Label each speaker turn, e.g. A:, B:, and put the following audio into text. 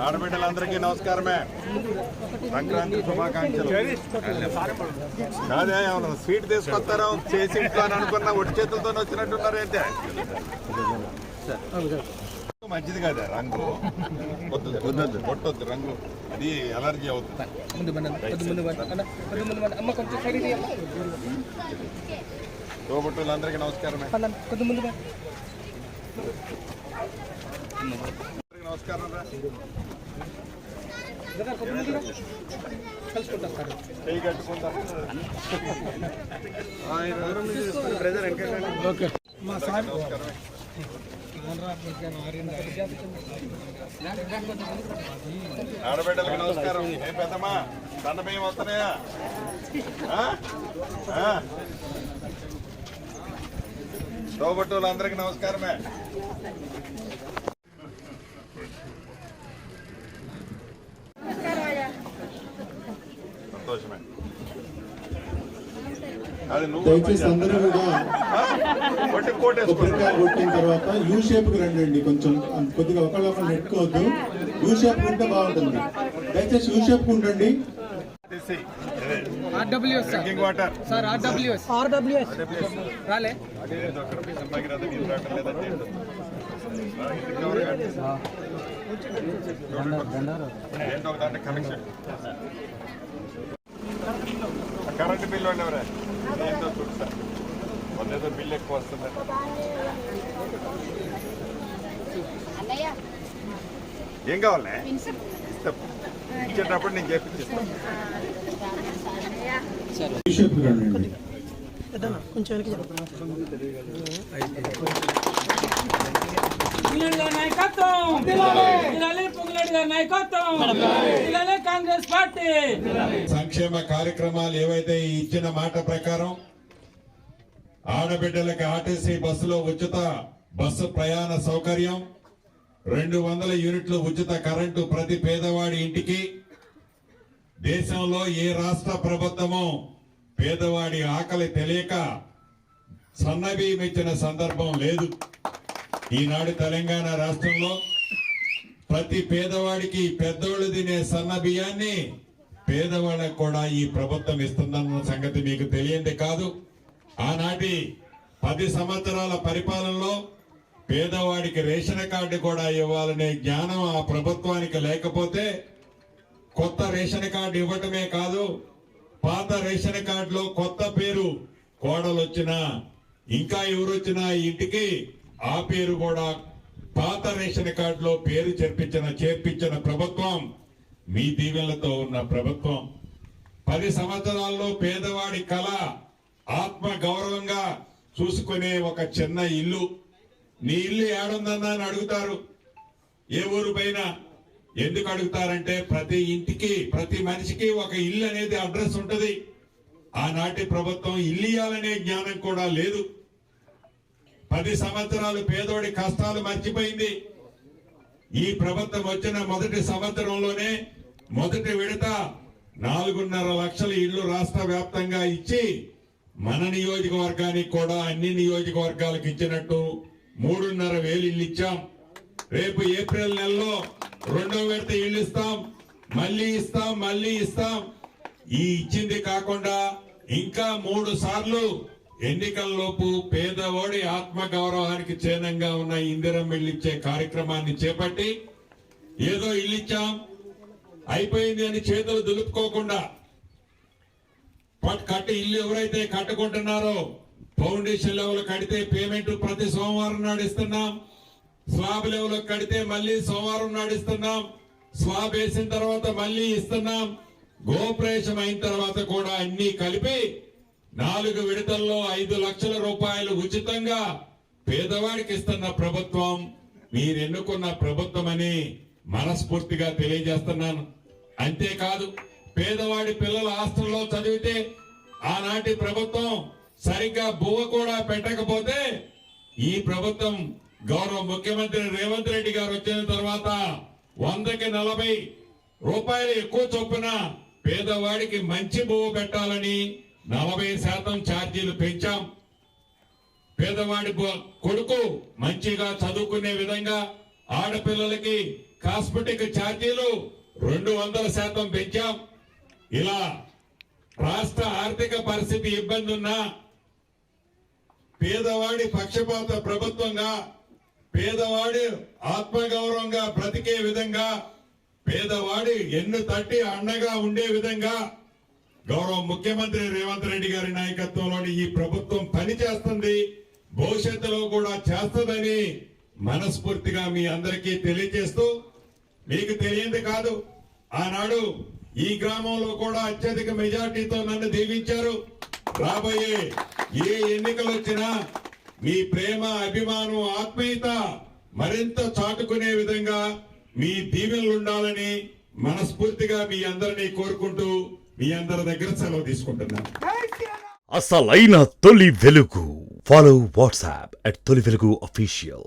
A: ఆడబిడ్డలందరికీ నమస్కారమే. సంక్రాంతి శుభాకాంక్షలు. కాదే ఏమన్నా స్వీట్ తీసుకొస్తారో చేసి ఇంట్లో అని అనుకున్నా ఒట్టి చేతులతో వచ్చినట్టున్నారు. అయితే మంచిది కదా రంగు, వద్దొద్దు కొట్టొద్దు రంగు, అది అలర్జీ అవుతుంది. తోబుట్టులందరికీ నమస్కారమే. నమస్కారం రా. ఆడబిడ్డలకు నమస్కారం. ఏం పెద్దమ్మా సన్న బియ్యం వస్తున్నాయా? తోబుట్టులందరికీ నమస్కారమే. సంతోషమే.
B: దయచేసి అందరూ కూడా కొబ్బరికాయ కొట్టిన తర్వాత యూ షేప్ కి రండి. కొంచెం కొద్దిగా ఒకళ్ళొకళ్ళు నెట్టుకోవద్దు. యూ షేప్ ఉంటే బాగుంటుంది. దయచేసి యూ షేప్ ఉండండి.
A: కరెంటు బిల్లు ఉండేవరా ఏంటో చూస్తా, మొన్నేదో బిల్లు ఎక్కువ వస్తుంది. ఏం కావాలి ఇచ్చేటప్పుడు నేను చేపిస్తాను.
C: సంక్షేమ కార్యక్రమాలు ఏవైతే ఇచ్చిన మాట ప్రకారం ఆడబిడ్డలకి ఆర్టీసీ బస్సులో ఉచిత బస్సు ప్రయాణ సౌకర్యం, 200 యూనిట్లు ఉచిత కరెంటు ప్రతి పేదవాడి ఇంటికి. దేశంలో ఏ రాష్ట్ర ప్రభుత్వమో పేదవాడి ఆకలి తెలియక సన్నబియ్యం ఇచ్చిన సందర్భం లేదు. ఈనాడు తెలంగాణ రాష్ట్రంలో ప్రతి పేదవాడికి పెద్దోళ్ళు తినే సన్న బియ్యాన్ని పేదవాళ్ళకు కూడా ఈ ప్రభుత్వం ఇస్తుందన్న సంగతి మీకు తెలియంది కాదు. ఆనాటి 10 సంవత్సరాల పరిపాలనలో పేదవాడికి రేషన్ కార్డు కూడా ఇవ్వాలనే జ్ఞానం ఆ ప్రభుత్వానికి లేకపోతే కొత్త రేషన్ కార్డు ఇవ్వటమే కాదు, పాత రేషన్ కార్డులో కొత్త పేరు కోడలు వచ్చినా ఇంకా ఎవరొచ్చినా ఇంటికి ఆ పేరు కూడా పాత రేషన్ కార్డులో పేరు చేర్పించిన ప్రభుత్వం మీ దీవెనలతో ఉన్న ప్రభుత్వం. 10 సంవత్సరాల్లో పేదవాడి కళ ఆత్మ గౌరవంగా చూసుకునే ఒక చిన్న ఇల్లు. నీ ఇల్లు ఏడుందన్నా అని అడుగుతారు. ఏ ఊరు పైన ఎందుకు అడుగుతారంటే ప్రతి ఇంటికి ప్రతి మనిషికి ఒక ఇల్లు అనేది అడ్రస్ ఉంటది. ఆనాటి ప్రభుత్వం ఇల్లు ఇయ్యాలనే జ్ఞానం కూడా లేదు. 10 సంవత్సరాలు పేదోడి కష్టాలు మర్చిపోయింది. ఈ ప్రభుత్వం వచ్చిన మొదటి సంవత్సరంలోనే మొదటి విడత 4.5 లక్షల ఇళ్లు రాష్ట్ర వ్యాప్తంగా ఇచ్చి మన నియోజకవర్గానికి కూడా అన్ని నియోజకవర్గాలకు ఇచ్చినట్టు 3,500 ఇళ్లు ఇచ్చాం. రేపు ఏప్రిల్ నెలలో 2వ విడత ఇళ్లు ఇస్తాం, మళ్ళీ ఇస్తాం. ఈ ఇచ్చింది కాకుండా ఇంకా 3 సార్లు ఎన్నికల్లోపు పేదవాడి ఆత్మ గౌరవానికి చిహ్నంగా ఉన్న ఇందిరమ్మ ఇల్లు ఇచ్చే కార్యక్రమాన్ని చేపట్టి ఏదో ఇల్లు ఇచ్చాం అయిపోయింది అని చేతులు దులుపుకోకుండా కట్టి ఇల్లు ఎవరైతే కట్టుకుంటున్నారో ఫౌండేషన్ లెవెల్ కడితే పేమెంట్ ప్రతి సోమవారం నాడు ఇస్తున్నాం, స్లాబ్ లెవెల్ కడితే మళ్ళీ సోమవారం నాడు ఇస్తున్నాం, స్లాబ్ వేసిన తర్వాత మళ్ళీ ఇస్తున్నాం, గోప్రవేశం అయిన తర్వాత కూడా అన్ని కలిపి 4 విడతల్లో 5 లక్షల రూపాయలు ఉచితంగా పేదవాడికి ఇస్తున్న ప్రభుత్వం మీరు ఎన్నుకున్న ప్రభుత్వం అని మనస్ఫూర్తిగా తెలియజేస్తున్నాను. అంతేకాదు పేదవాడి పిల్లల హాస్టల్లో చదివితే ఆనాటి ప్రభుత్వం సరిగ్గా బువ్వ కూడా పెట్టకపోతే ఈ ప్రభుత్వం గౌరవ ముఖ్యమంత్రి రేవంత్ రెడ్డి గారు వచ్చిన తర్వాత 100కి 40 రూపాయలు ఎక్కువ చొప్పున పేదవాడికి మంచి బువ్వ పెట్టాలని 40% ఛార్జీలు పెంచాం. పేదవాడి కొడుకు మంచిగా చదువుకునే విధంగా ఆడపిల్లలకి కాస్మెటిక్ ఛార్జీలు 200% పెంచాం. ఇలా రాష్ట్ర ఆర్థిక పరిస్థితి ఇబ్బంది ఉన్నా పేదవాడి పక్షపాత ప్రభుత్వంగా, పేదవాడి ఆత్మగౌరవంగా బ్రతికే విధంగా, పేదవాడి ఎన్ను తట్టి అండగా ఉండే విధంగా గౌరవ ముఖ్యమంత్రి రేవంత్ రెడ్డి గారి నాయకత్వంలోని ఈ ప్రభుత్వం పనిచేస్తుంది, భవిష్యత్తులో కూడా చేస్తుందని మనస్ఫూర్తిగా మీ అందరికీ తెలియజేస్తూ, మీకు తెలియంది కాదు, ఆనాడు ఈ గ్రామంలో కూడా అత్యధిక మెజార్టీతో నన్ను దీవించారు. రాబోయే ఏ ఎన్నికలు వచ్చినా మీ ప్రేమ, అభిమానం, ఆత్మీయత మరింత చాటుకునే విధంగా మీ దీవెనలు ఉండాలని మనస్ఫూర్తిగా మీ అందరినీ కోరుకుంటూ మీ అందరి దగ్గర సెలవు తీసుకుంటున్నాను.
D: అసలైన తొలి వెలుగు. ఫాలో వాట్సాప్ @తొలి వెలుగు official.